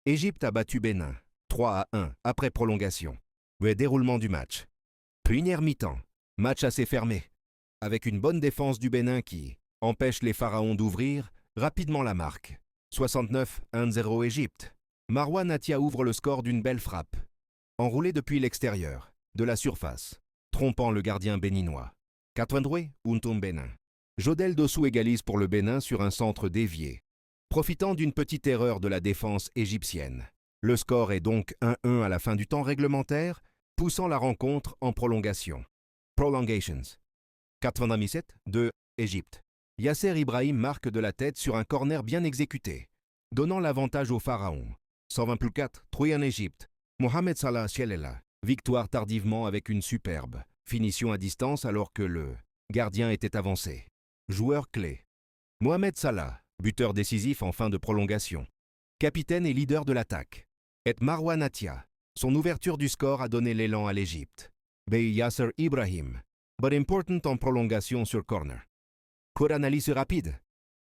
Égypte a battu Bénin, 3-1, après prolongation. Le déroulement du match. Première mi-temps, match assez fermé, avec une bonne défense du Bénin qui empêche les Pharaons d'ouvrir rapidement la marque. 69-1-0 Égypte. Marwan Atia ouvre le score d'une belle frappe, enroulée depuis l'extérieur, de la surface, trompant le gardien béninois. 82 Untum Bénin. Jodel Dossou égalise pour le Bénin sur un centre dévié, profitant d'une petite erreur de la défense égyptienne. Le score est donc 1-1 à la fin du temps réglementaire, poussant la rencontre en prolongation. Prolongations. 97-2 Égypte. Yasser Ibrahim marque de la tête sur un corner bien exécuté, donnant l'avantage aux Pharaons. 120+4 Troyan Égypte. Mohamed Salah Chellela. Victoire tardivement avec une superbe finition à distance alors que le gardien était avancé. Joueur clé. Mohamed Salah, buteur décisif en fin de prolongation. Capitaine et leader de l'attaque. Et Marwan Atia. Son ouverture du score a donné l'élan à l'Égypte. Bey Yasser Ibrahim. But important en prolongation sur corner. Court analyse rapide.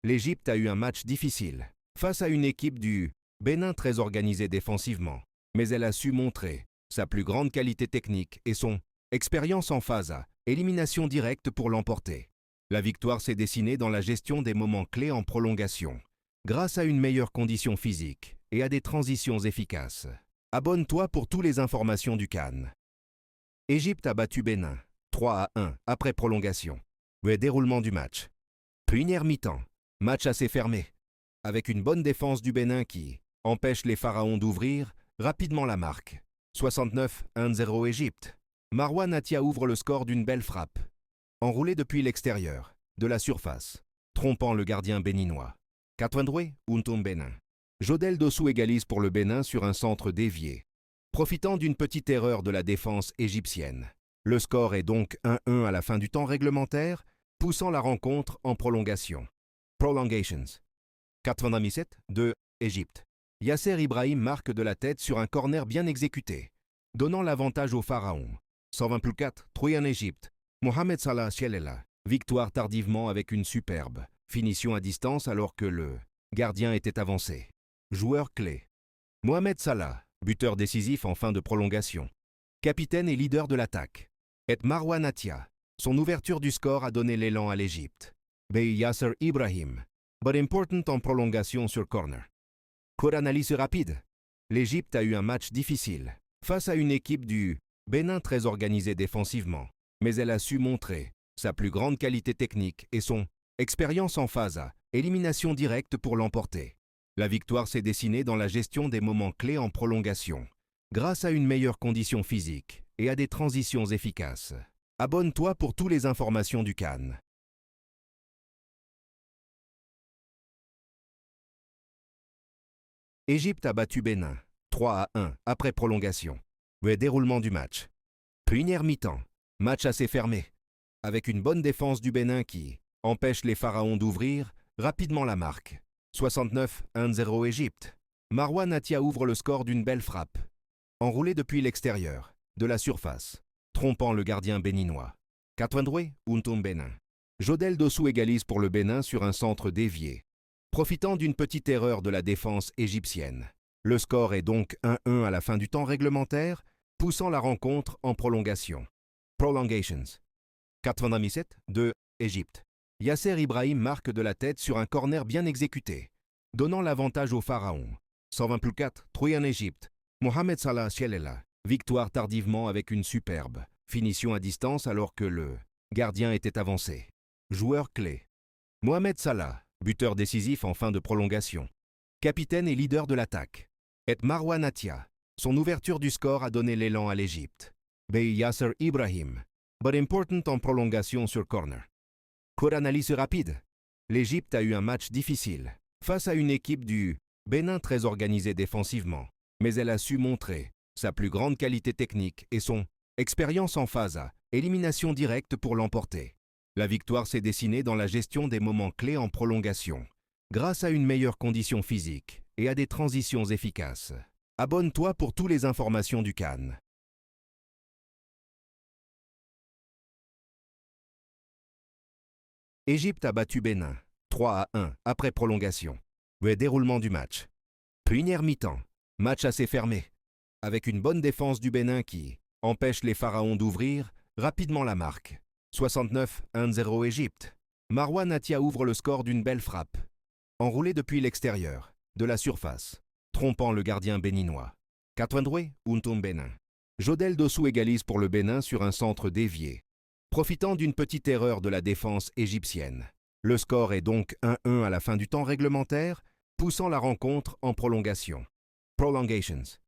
L'Égypte a eu un match difficile, face à une équipe du Bénin très organisée défensivement, mais elle a su montrer sa plus grande qualité technique et son expérience en phase à élimination directe pour l'emporter. La victoire s'est dessinée dans la gestion des moments clés en prolongation, grâce à une meilleure condition physique et à des transitions efficaces. Abonne-toi pour toutes les informations du CAN. Égypte a battu Bénin, 3-1 après prolongation. Le déroulement du match. Première mi-temps, match assez fermé, avec une bonne défense du Bénin qui empêche les Pharaons d'ouvrir rapidement la marque. 69-1-0 Égypte. Marwan Atia ouvre le score d'une belle frappe, enroulée depuis l'extérieur, de la surface, trompant le gardien béninois. 82 Untum Bénin. Jodel Dossou égalise pour le Bénin sur un centre dévié, profitant d'une petite erreur de la défense égyptienne. Le score est donc 1-1 à la fin du temps réglementaire, poussant la rencontre en prolongation. Prolongations. 97-2 Égypte. Yasser Ibrahim marque de la tête sur un corner bien exécuté, donnant l'avantage aux Pharaons. 120+4 Troyan Égypte. Mohamed Salah Chellela. Victoire tardivement avec une superbe finition à distance alors que le gardien était avancé. Joueur clé. Mohamed Salah, buteur décisif en fin de prolongation. Capitaine et leader de l'attaque. Et Marwan Atia. Son ouverture du score a donné l'élan à l'Égypte. Bey Yasser Ibrahim. But important en prolongation sur corner. Court analyse rapide. L'Égypte a eu un match difficile, face à une équipe du Bénin très organisée défensivement, mais elle a su montrer sa plus grande qualité technique et son expérience en phase à élimination directe pour l'emporter. La victoire s'est dessinée dans la gestion des moments clés en prolongation, grâce à une meilleure condition physique et à des transitions efficaces. Abonne-toi pour toutes les informations du CAN. Égypte a battu Bénin, 3-1 après prolongation. Le déroulement du match. Première mi-temps, match assez fermé, avec une bonne défense du Bénin qui empêche les Pharaons d'ouvrir rapidement la marque. 69-1-0 Égypte. Marwan Atia ouvre le score d'une belle frappe, enroulée depuis l'extérieur, de la surface, trompant le gardien béninois. 82 Untum Bénin. Jodel Dossou égalise pour le Bénin sur un centre dévié, profitant d'une petite erreur de la défense égyptienne. Le score est donc 1-1 à la fin du temps réglementaire, poussant la rencontre en prolongation. Prolongations. 97-2 Égypte. Yasser Ibrahim marque de la tête sur un corner bien exécuté, donnant l'avantage aux Pharaons. 120+4 Troyan Égypte. Mohamed Salah Chellela. Victoire tardivement avec une superbe finition à distance alors que le gardien était avancé. Joueur clé. Mohamed Salah, buteur décisif en fin de prolongation. Capitaine et leader de l'attaque. Et Marwan Atia. Son ouverture du score a donné l'élan à l'Égypte. Bey Yasser Ibrahim. But important en prolongation sur corner. Court analyse rapide. L'Égypte a eu un match difficile, face à une équipe du Bénin très organisée défensivement, mais elle a su montrer sa plus grande qualité technique et son expérience en phase à élimination directe pour l'emporter. La victoire s'est dessinée dans la gestion des moments clés en prolongation, grâce à une meilleure condition physique et à des transitions efficaces. Abonne-toi pour toutes les informations du CAN. Égypte a battu Bénin, 3-1 après prolongation. Le déroulement du match. Première mi-temps, Match assez fermé, avec une bonne défense du Bénin qui empêche les Pharaons d'ouvrir rapidement la marque. 69-1-0 Égypte. Marwan Atia ouvre le score d'une belle frappe, enroulée depuis l'extérieur de la surface, trompant le gardien béninois. Katwandwe Untum Bénin. Jodel Dossou égalise pour le Bénin sur un centre dévié, profitant d'une petite erreur de la défense égyptienne. Le score est donc 1-1 à la fin du temps réglementaire, poussant la rencontre en prolongation. Prolongations.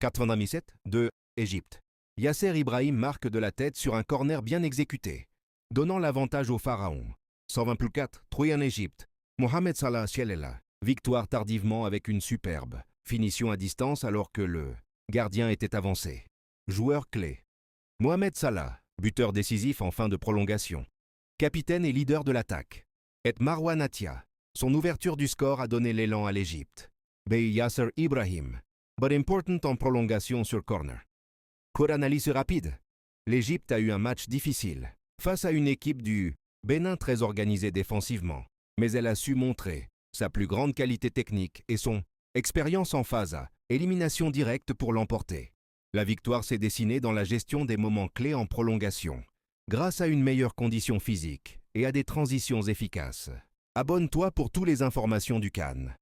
97-2 Égypte. Yasser Ibrahim marque de la tête sur un corner bien exécuté, donnant l'avantage aux Pharaons. 120+4 Trouy en Égypte. Mohamed Salah Sielela. Victoire tardivement avec une superbe finition à distance alors que le gardien était avancé. Joueur clé. Mohamed Salah, buteur décisif en fin de prolongation. Capitaine et leader de l'attaque. Et Marwan Atia. Son ouverture du score a donné l'élan à l'Égypte. Bey Yasser Ibrahim. But important en prolongation sur corner. Court analyse rapide. L'Égypte a eu un match difficile face à une équipe du Bénin très organisée défensivement, mais elle a su montrer sa plus grande qualité technique et son expérience en phase à élimination directe pour l'emporter. La victoire s'est dessinée dans la gestion des moments clés en prolongation, grâce à une meilleure condition physique et à des transitions efficaces. Abonne-toi pour toutes les informations du CAN.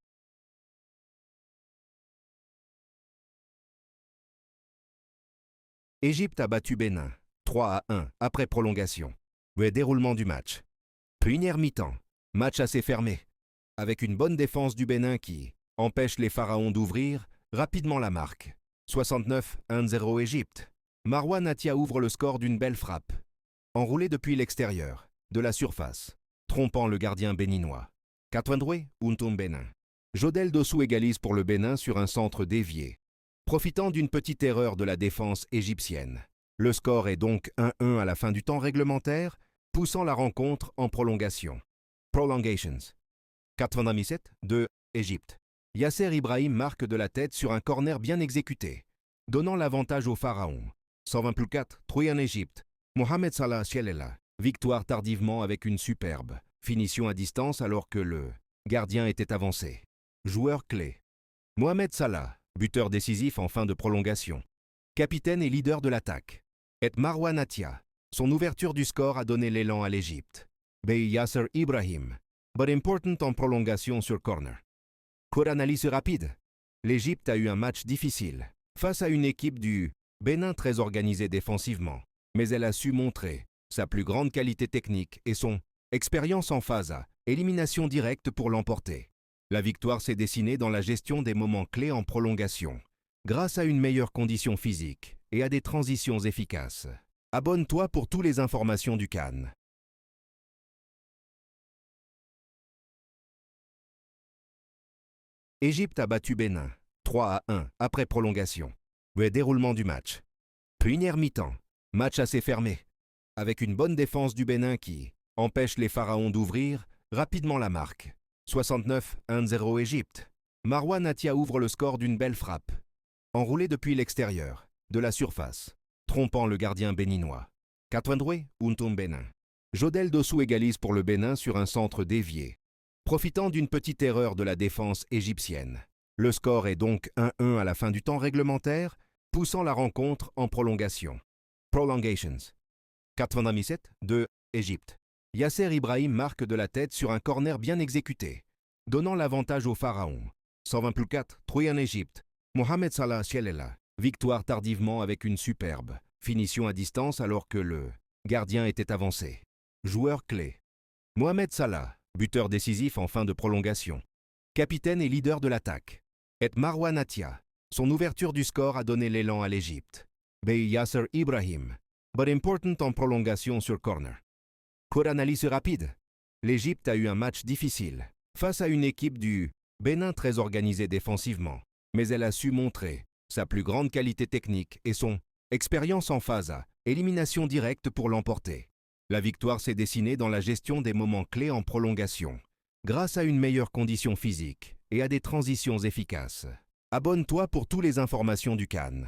Égypte a battu Bénin 3-1 après prolongation. Le déroulement du match. Première mi-temps, match assez fermé, avec une bonne défense du Bénin qui empêche les Pharaons d'ouvrir rapidement la marque. 69-1-0 Égypte. Marwan Atia ouvre le score d'une belle frappe, enroulée depuis l'extérieur de la surface, trompant le gardien béninois. Katwandwe Untum Bénin. Jodel Dossou égalise pour le Bénin sur un centre dévié, profitant d'une petite erreur de la défense égyptienne. Le score est donc 1-1 à la fin du temps réglementaire, poussant la rencontre en prolongation. Prolongations. 97-2 Égypte. Yasser Ibrahim marque de la tête sur un corner bien exécuté, donnant l'avantage aux Pharaons. 120+4 Trouy en Égypte. Mohamed Salah Sielela. Victoire tardivement avec une superbe finition à distance alors que le gardien était avancé. Joueur clé. Mohamed Salah, buteur décisif en fin de prolongation. Capitaine et leader de l'attaque. Et Marwan Atia. Son ouverture du score a donné l'élan à l'Égypte. Bey Yasser Ibrahim. But important en prolongation sur corner. Court analyse rapide. L'Égypte a eu un match difficile face à une équipe du Bénin très organisée défensivement, mais elle a su montrer sa plus grande qualité technique et son expérience en phase à élimination directe pour l'emporter. La victoire s'est dessinée dans la gestion des moments clés en prolongation, grâce à une meilleure condition physique et à des transitions efficaces. Abonne-toi pour toutes les informations du CAN. Égypte a battu Bénin 3-1 après prolongation. Le déroulement du match. Première mi-temps, match assez fermé, avec une bonne défense du Bénin qui empêche les Pharaons d'ouvrir rapidement la marque. 69-1-0 Égypte. Marwan Atia ouvre le score d'une belle frappe, enroulée depuis l'extérieur de la surface, trompant le gardien béninois. Katwandwe Untum Bénin. Jodel Dossou égalise pour le Bénin sur un centre dévié, profitant d'une petite erreur de la défense égyptienne. Le score est donc 1-1 à la fin du temps réglementaire, poussant la rencontre en prolongation. Prolongations. 97-2 Égypte. Yasser Ibrahim marque de la tête sur un corner bien exécuté, donnant l'avantage aux Pharaons. 120+4 Trouy en Égypte. Mohamed Salah Sielela. Victoire tardivement avec une superbe finition à distance alors que le gardien était avancé. Joueur clé. Mohamed Salah, buteur décisif en fin de prolongation. Capitaine et leader de l'attaque. Et Marwan Atia. Son ouverture du score a donné l'élan à l'Égypte. Bey Yasser Ibrahim. But important en prolongation sur corner. Court analyse rapide. L'Égypte a eu un match difficile face à une équipe du Bénin très organisée défensivement, mais elle a su montrer sa plus grande qualité technique et son expérience en phase à élimination directe pour l'emporter. La victoire s'est dessinée dans la gestion des moments clés en prolongation, grâce à une meilleure condition physique et à des transitions efficaces. Abonne-toi pour toutes les informations du CAN.